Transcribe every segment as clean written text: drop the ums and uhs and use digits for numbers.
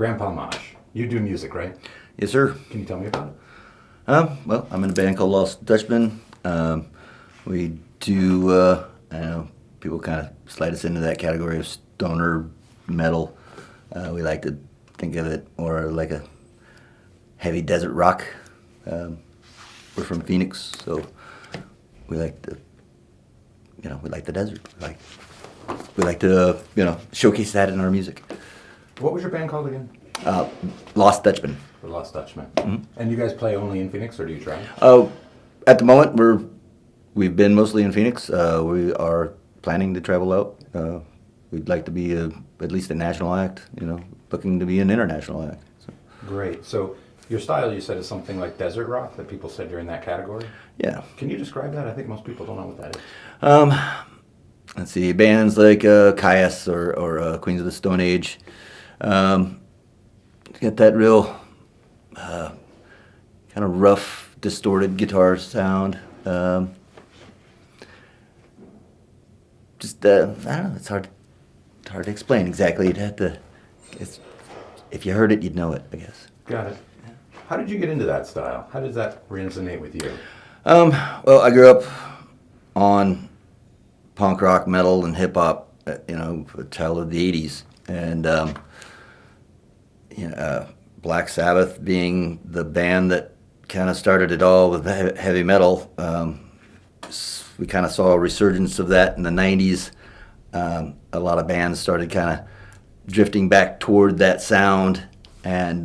Grandpa Mosh, you do music, right? Yes, sir. Can you tell me about it? Well, I'm in a band called Lost Dutchman. We do, I know people kind of slide us into that category of stoner metal. We like to think of it more like a heavy desert rock. We're from Phoenix, so we like the, we like the desert. We like to, showcase that in our music. What was your band called again? Lost Dutchman. The Lost Dutchman. Mm-hmm. And you guys play only in Phoenix, or do you travel? At the moment, we've been mostly in Phoenix. We are planning to travel out. We'd like to be at least a national act, looking to be an international act. So. Great. So your style, you said, is something like desert rock, that people said you're in that category? Yeah. Can you describe that? I think most people don't know what that is. Let's see, bands like Caius or Queens of the Stone Age. Get that real kind of rough, distorted guitar sound. I don't know. It's hard to explain exactly. You'd have to. If you heard it, you'd know it, I guess. Got it. How did you get into that style? How does that resonate with you? Well, I grew up on punk rock, metal, and hip hop. A child of the '80s, and Black Sabbath being the band that kind of started it all with heavy metal. We kind of saw a resurgence of that in the '90s. A lot of bands started kind of drifting back toward that sound, and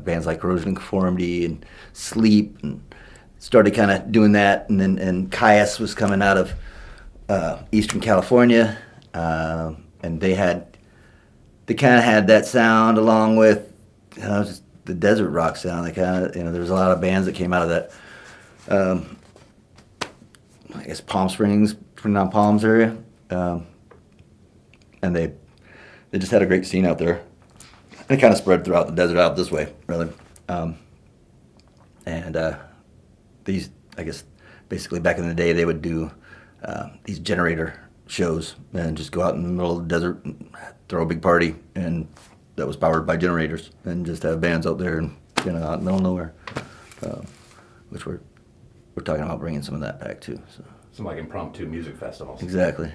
bands like Corrosion and Conformity and Sleep, and started kind of doing that. And Caius was coming out of Eastern California, and they kind of had that sound along with just the desert rock sound. They kind of there was a lot of bands that came out of that. I guess Palm Springs, Fernand Palms area, and they just had a great scene out there. And it kind of spread throughout the desert out this way, really. These, I guess, basically back in the day, they would do these generator shows and just go out in the middle of the desert and throw a big party, and that was powered by generators, and just have bands out there and out in the middle of nowhere, which we're talking about bringing some of that back too. So. Some like impromptu music festivals. Exactly.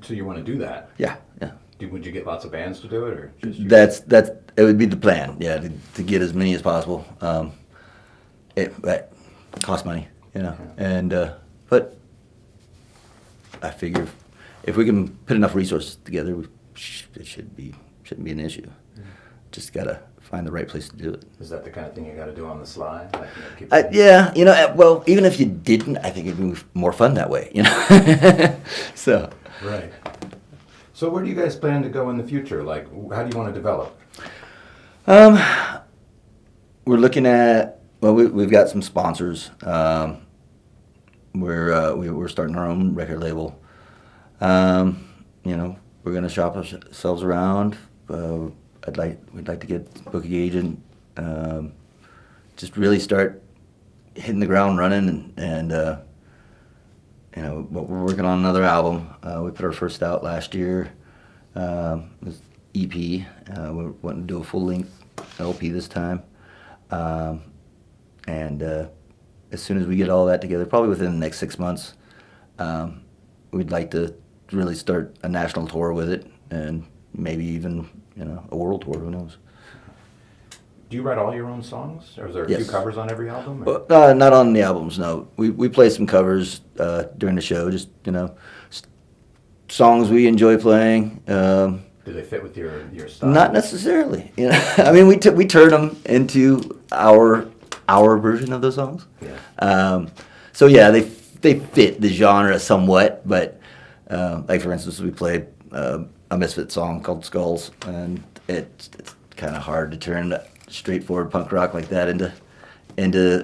So you want to do that? Yeah. Would you get lots of bands to do it, or just you? That's it would be the plan. Yeah, to get as many as possible. It costs money, Yeah. and but I figure if we can put enough resources together, it shouldn't be an issue. Mm-hmm. Just gotta find the right place to do it. Is that the kind of thing you got to do on the sly? Yeah, well, even if you didn't, I think it'd be more fun that way, So. Right. So where do you guys plan to go in the future? Like, how do you want to develop? We're looking at, we've got some sponsors. We're starting our own record label. We're going to shop ourselves around. We'd like to get a booking agent, just really start hitting the ground running, and but we're working on another album. We put our first out last year. It was EP. We're wanting to do a full-length LP this time, and as soon as we get all that together, probably within the next 6 months, we'd like to really start a national tour with it, and maybe even a world tour. Who knows? Do you write all your own songs, or is there a Yes. few covers on every album? Not on the albums. No, we play some covers during the show. Just songs we enjoy playing. Do they fit with your style? Not necessarily. I mean, we turn them into our version of those songs. Yeah. So yeah, they fit the genre somewhat, but like for instance, we played a Misfit song called Skulls, and it's kind of hard to turn straightforward punk rock like that into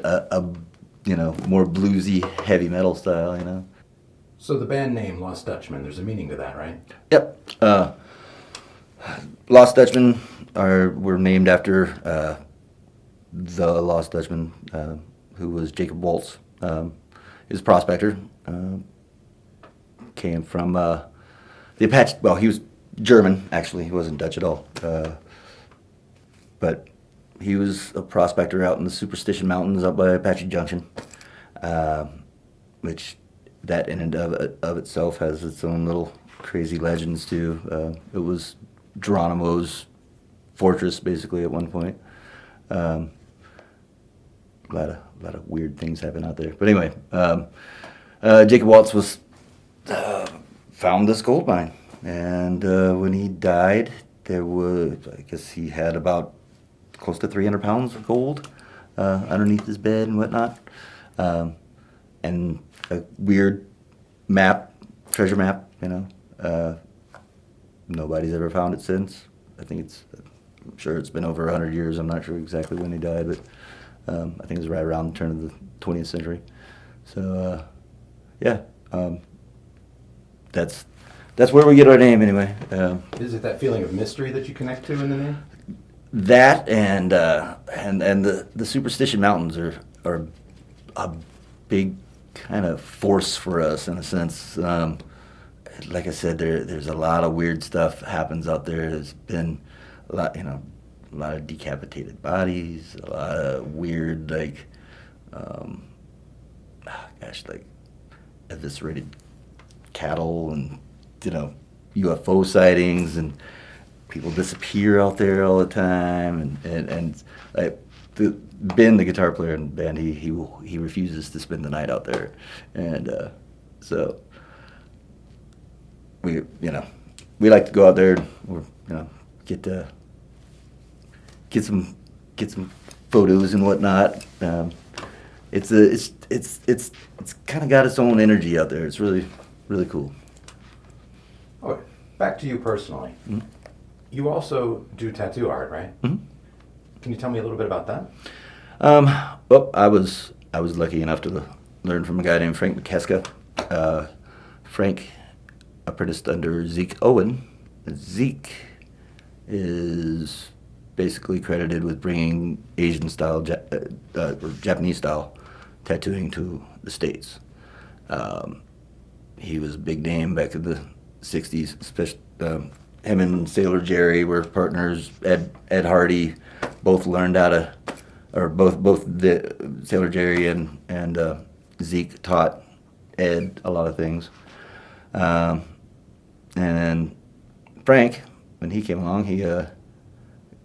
a more bluesy heavy metal style. So the band name Lost Dutchman, there's a meaning to that, right? Yep. Lost Dutchman were named after the Lost Dutchman, who was Jacob Waltz. He was a prospector. Came from the Apache. Well, he was German, actually. He wasn't Dutch at all. But he was a prospector out in the Superstition Mountains up by Apache Junction, which that in and of itself has its own little crazy legends too. It was Geronimo's fortress basically at one point. A lot of weird things happen out there. But anyway, Jacob Waltz was found this gold mine, and when he died, there was, I guess he had about close to 300 pounds of gold underneath his bed and whatnot, and a weird treasure map. Nobody's ever found it since. I'm sure it's been over 100 years. I'm not sure exactly when he died, but I think it was right around the turn of the 20th century. So, yeah, that's where we get our name anyway. Is it that feeling of mystery that you connect to in the name? That and the Superstition Mountains are a big kind of force for us in a sense. Like I said, there's a lot of weird stuff happens out there. There's been a lot of decapitated bodies, a lot of weird like eviscerated cattle, and UFO sightings, and people disappear out there all the time, and like Ben, the guitar player in the band, he refuses to spend the night out there, and so we like to go out there, or get some photos and whatnot. It's kind of got its own energy out there. It's really really cool. Oh, back to you personally. Mm-hmm. You also do tattoo art, right? Mm-hmm. Can you tell me a little bit about that? Well, I was lucky enough to learn from a guy named Frank McKeska. Frank apprenticed under Zeke Owen. Zeke is basically credited with bringing Asian style or Japanese style tattooing to the States. He was a big name back in the 60s, especially him and Sailor Jerry were partners. Ed Hardy both learned how to, or both the Sailor Jerry and Zeke taught Ed a lot of things. And then Frank, when he came along, he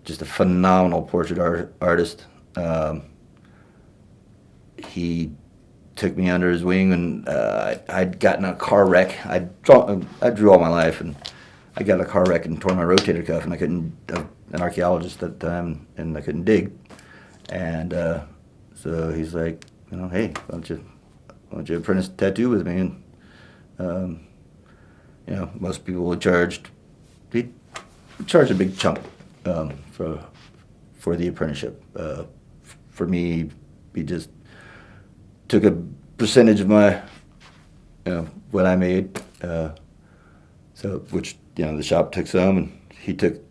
just a phenomenal portrait artist. He took me under his wing, and I'd gotten a car wreck. I drew all my life, and I got a car wreck and tore my rotator cuff, and I couldn't. An archaeologist at the time, and I couldn't dig. And so he's like, hey, why don't you apprentice tattoo with me? And most people would he'd charge a big chunk for the apprenticeship. For me, he just took a percentage of my, what I made. So which the shop took some, and he took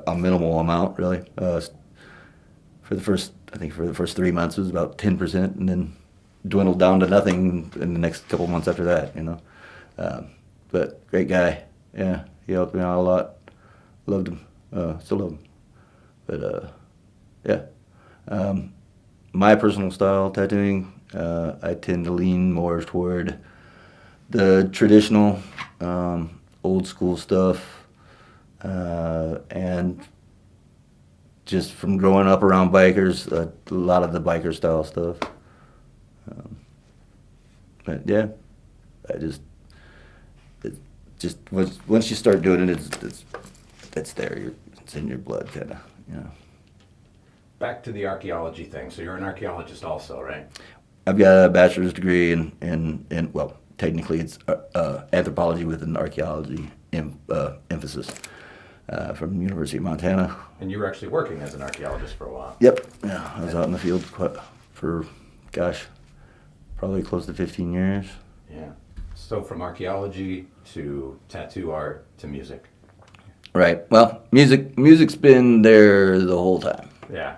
a minimal amount really. For the first 3 months it was about 10%, and then dwindled down to nothing in the next couple months after that. But great guy. Yeah, he helped me out a lot. Loved him. Still love him. But yeah. My personal style tattooing, I tend to lean more toward the traditional, old school stuff, and just from growing up around bikers, a lot of the biker style stuff. But yeah, once you start doing it, it's there. It's in your blood, kind of. Back to the archaeology thing. So you're an archaeologist also, right? I've got a bachelor's degree in well, technically it's anthropology with an archaeology emphasis from the University of Montana. And you were actually working as an archaeologist for a while. Yep. Yeah, I was out in the field for probably close to 15 years. Yeah. So from archaeology to tattoo art to music. Right. Well, music's been there the whole time. Yeah.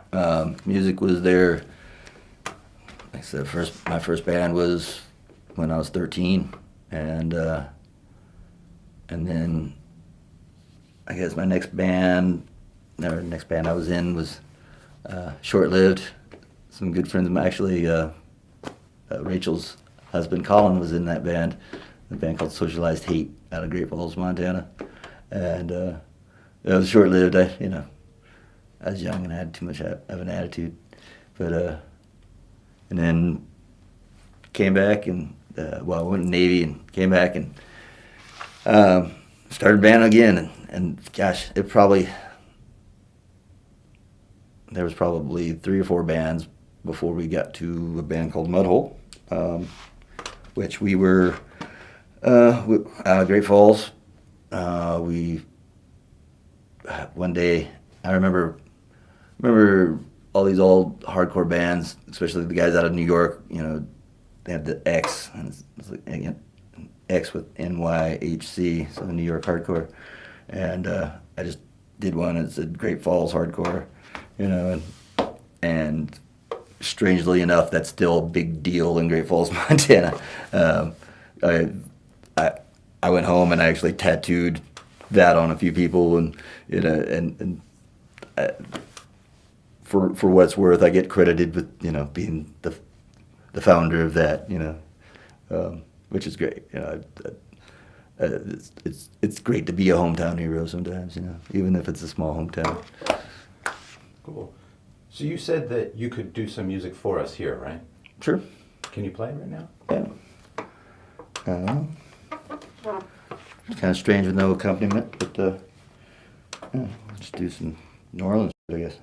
Music was there. Like I said, my first band was when I was 13, and then I guess my next band I was in was short-lived. Some good friends of mine, actually, Rachel's husband Colin was in that band, a band called Socialized Hate out of Great Falls, Montana, and it was short-lived. I was young and I had too much of an attitude, but and then came back and I went in the Navy and came back and started a band again, and gosh, there was probably 3 or 4 bands before we got to a band called Mudhole, which we were out of Great Falls. We one day I remember all these old hardcore bands, especially the guys out of New York. They had the X, and it's like again, X with NYHC, so New York hardcore, and I just did one. It said Great Falls hardcore, and strangely enough, that's still a big deal in Great Falls, Montana. I went home and I actually tattooed that on a few people, and for what it's worth, I get credited with being the founder of that, which is great. It's great to be a hometown hero sometimes, even if it's a small hometown. Cool. So you said that you could do some music for us here, right? Sure. Can you play right now? Yeah. It's kind of strange with no accompaniment, but let's do some New Orleans, I guess.